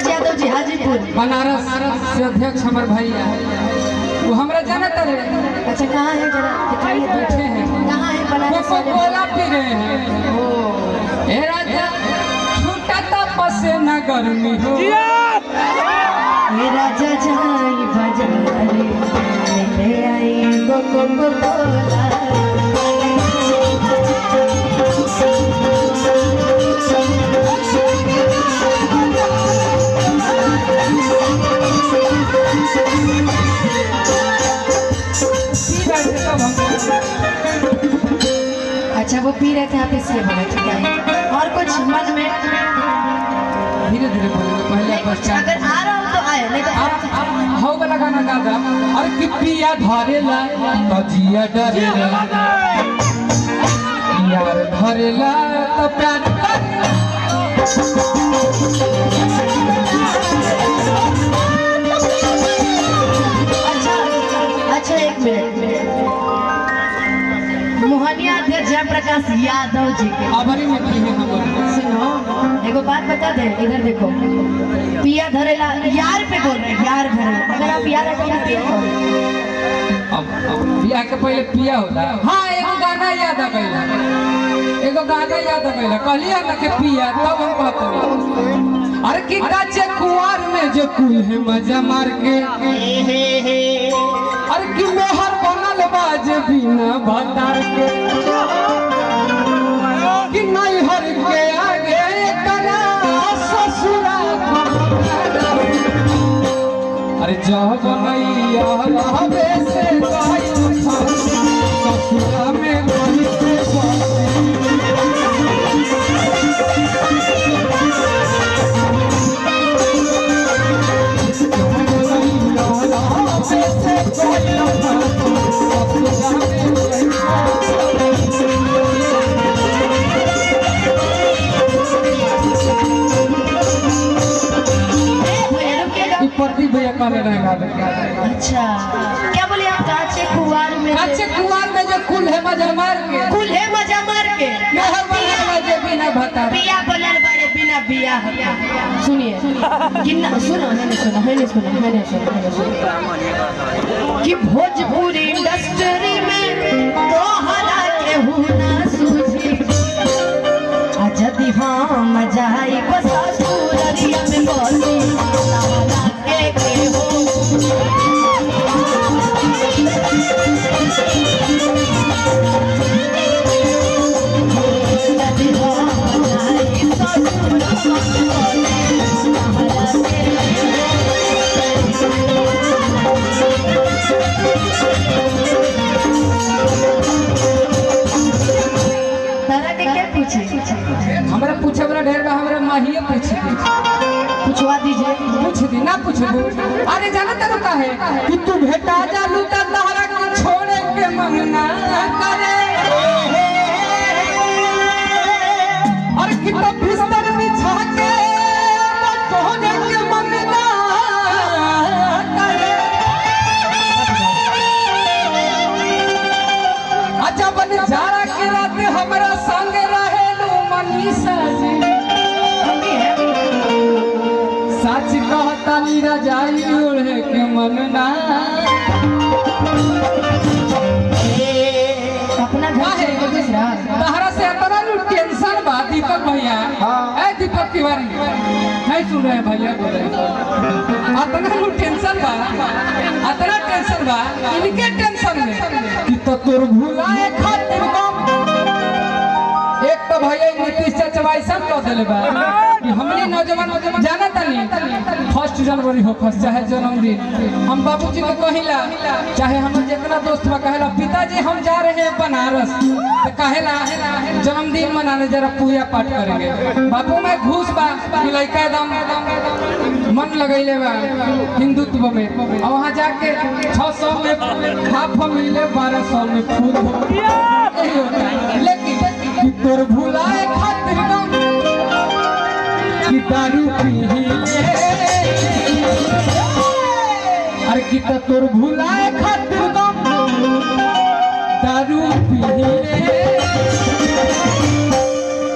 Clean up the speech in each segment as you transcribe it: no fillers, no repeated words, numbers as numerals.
पंकज यादव जी हाजीपुर बनारस से अध्यक्ष हमारे भैया वो हमरा जानत रहे। अच्छा कहाँ है जरा दिखाइए बैठे हैं कहाँ है बनारस वो वाले कोला पी रहे हैं। ए राजा छूटा तपसे न गर्मी हो ये राजा जाई बाजारे ले आई कोको कोला अच्छा वो पी रहे थे आप इसलिए बोला ठीक है। और कुछ मन में धीरे धीरे बोलेंगे पहले अगर आ रहा हो तो आए नहीं तो आप हो वाला गाना गा दा। अरे कि पिया धरेला तो जिया डरेला यार धरेला तो प्यार अच्छा एक मिनट मोहनिया अध्यक्ष जयप्रकाश यादव जी के आभारी में की है हमारे। सुनो एगो बात बता दे इधर देखो पिया धरेला यार पे बोल रहे हैं यार धरेला अगर आप यार अकेला पिया हो अब पिया के पहले पिया होला। हाँ एगो गाना याद आ गइला कहलिए ना के पिया तब हम कहते हैं। अरे कि काचे कुआर में जो कुल है मजा मार के अरे कि मेहर बनल बाज बिना भतार के कि नहीं हर के आगे करा ससुरा अरे जब मैया लहबे से गाय ससुरा में रही से अच्छा क्या बोले आप काचे कुआर में जो कुल है मजा मार के बिना भता पिया बोलल बारे बिना बिया सुनिए किन्ना सुनो मैंने सुना कि भोजपुरी इंडस्ट्री में तोहरा के हुना सूझी जदि हम जाई ससुररिया में बोली तारा के हो हमरा पूछे वाला ढेर बा हमरा माहिए पूछवा दीजिए पूछ दी ना पूछबू। अरे जाना तेरे का है कि तू भेटा जालू त तहरा के छोड़े के मन ना करे और कि तो बिस्तर बिछा के तोहने के मन ना करे अच्छा बन जारा के रात हमरा संग रहेलू मनीषा जी सच कहता नीरा जाई ओढ़े के मन ना अपना घर से तहरा से इतना टेंशन बा दीपक भैया। ए दीपक तिवारी नहीं सुन रहे भैया बोल रहे इतना टेंशन बा इनके टेंशन में कि तो तोर भुलाए खातिर एक तो भैया नीतीश चाचा ऐसा कह दिले बा कि हमनी नौजवान जाना तनी 1 जनवरी हो फस चाहे जन्मदिन हम बाबूजी को कहिला चाहे हमर जितना दोस्त बा कहेला पिताजी हम जा रहे हैं बनारस तो कहेला जन्मदिन मनाने जरा पूजा पाठ करेंगे बाबू में घूस बा लड़का एकदम मन लगैले बा हिंदुत्व में और वहाँ जाके 600 में हाफ मिले 1200 में फूल लेकिन तोर भुलाए खातिर कि दारू पी अरे कि तोर भुलाए खातिर दारू पी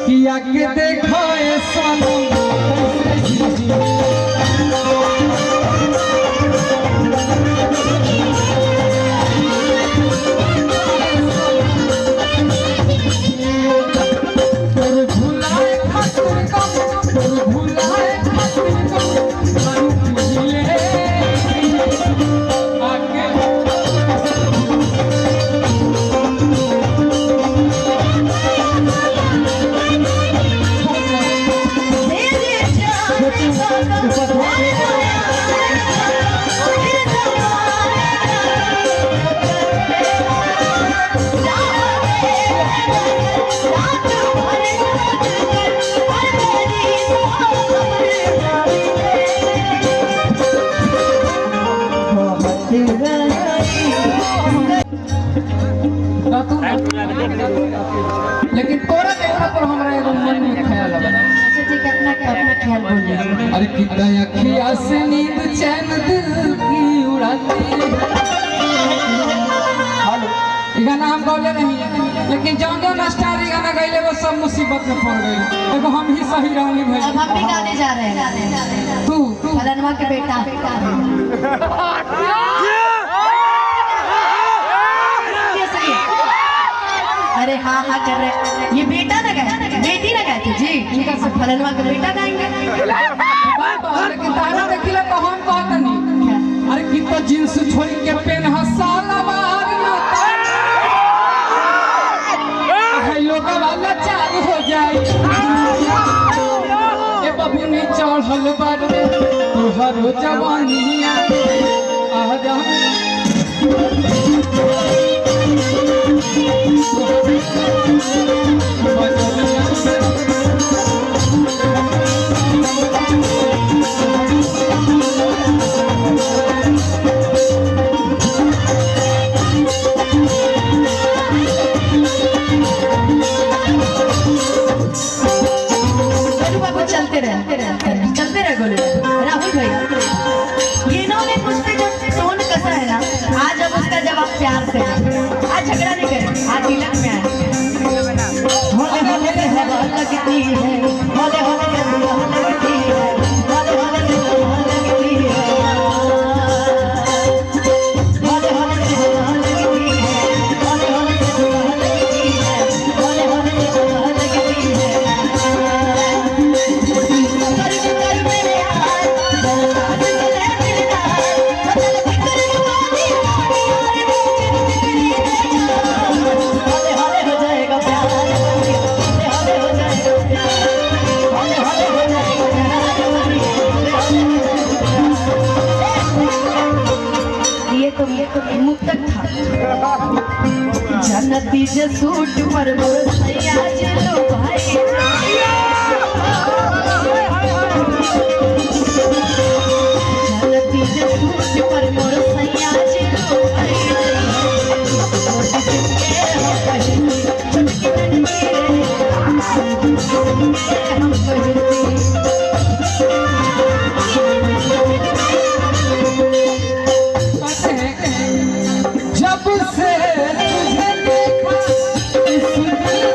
किया के देखो सनम लेकिन तोरा देखा पर हमरा एगो मन में ख्याल आवे। अच्छा ठीक है, अपना ख्याल बोलिए। अरे कितना अखिया से नींद चैन दिल की उड़ाती। ये गाना हम गौले नहीं, लेकिन जौन जौन स्टार ये गाना गईले वो सब मुसीबत में पड़ गए। देखो हम ही सही रहनी भाई। अब हम भी गाने जा रहे हैं। तू फलनवा के बेटा। अरे हाँ हाँ कर रहे, ये बेटा ना गाए, बेटी ना गाए जी, इनका सब फलनवा का बेटा गाएंगे। लेकिन तारा देखिला तो हम कहत नहीं। अरे कितना जींस छोड़ के पेन हसाला मार लोग वाला चालू हो जाए। ये बबू ने चढ़ल बारे तुहरो जवानिया आ जा। चलते रहे गोलू। राहुल भाई, ये इन्होंने मुझ पे जो टोन कसा है ना, आज अब उसका जवाब प्यार से। आज झगड़ा नहीं करें, आज तिलक में आए। होले होले से हवा लगती है, होले होले से हवा लगती है, होले होले से हवा लगती है, होले होले से हवा लगती है, होले होले से हवा लगती है, होले होले से हवा लगती है। मुक्तक था जनती जे सूट पर मोर सैया चलो भाई। जनती जे सूट पर मोर सैया चलो भाई। हम जब से तुझे देखा इस दिल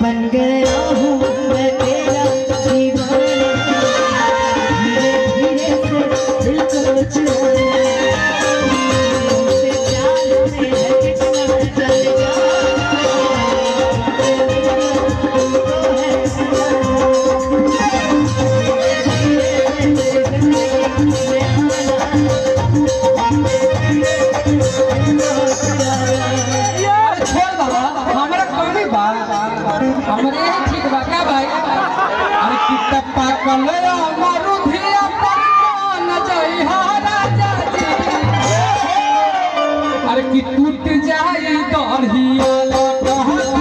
बन गया हूँ मैं तेरा दीवाना, धीरे धीरे से दिल को चुराना। हमरे ठीक बा का भाई। अरे कितना पागल मरुधिया पर कौन जई हा राजा जी। अरे कि टूट जाई दरहिया ला कहत